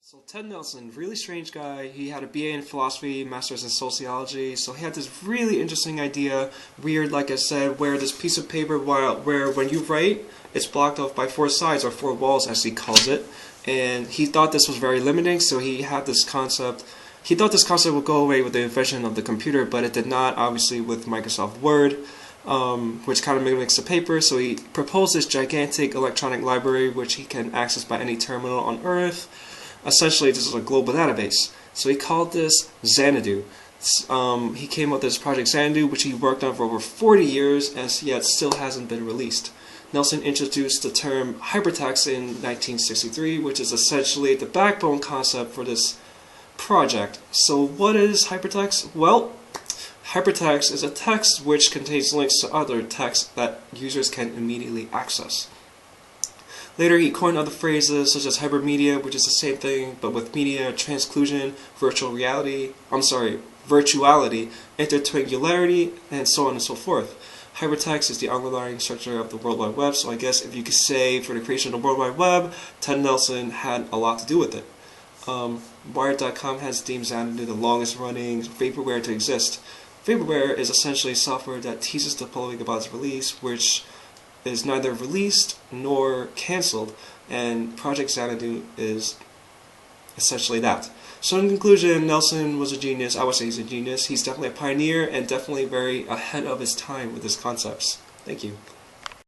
So Ted Nelson, really strange guy. He had a BA in philosophy, master's in sociology. So he had this really interesting idea, weird like I said, where this piece of paper, where when you write, it's blocked off by four sides, or four walls as he calls it. And he thought this was very limiting, so he had this concept. He thought this concept would go away with the invention of the computer, but it did not, obviously, with Microsoft Word, which kind of mimics the paper. So he proposed this gigantic electronic library, which he can access by any terminal on Earth. Essentially, this is a global database. So he called this Xanadu. He came up with this project Xanadu, which he worked on for over 40 years, and yet still hasn't been released. Nelson introduced the term hypertext in 1963, which is essentially the backbone concept for this project. So what is hypertext? Well, hypertext is a text which contains links to other texts that users can immediately access. Later he coined other phrases such as hypermedia, which is the same thing but with media, transclusion, virtuality, intertwingularity, and so on and so forth. Hypertext is the underlying structure of the World Wide Web, so I guess if you could say for the creation of the World Wide Web, Ted Nelson had a lot to do with it. Wired.com has deemed Xanadu the longest running vaporware to exist. Vaporware is essentially software that teases the public about its release, which is neither released nor cancelled, and Project Xanadu is essentially that. So in conclusion, Nelson was a genius. I would say he's a genius. He's definitely a pioneer and definitely very ahead of his time with his concepts. Thank you.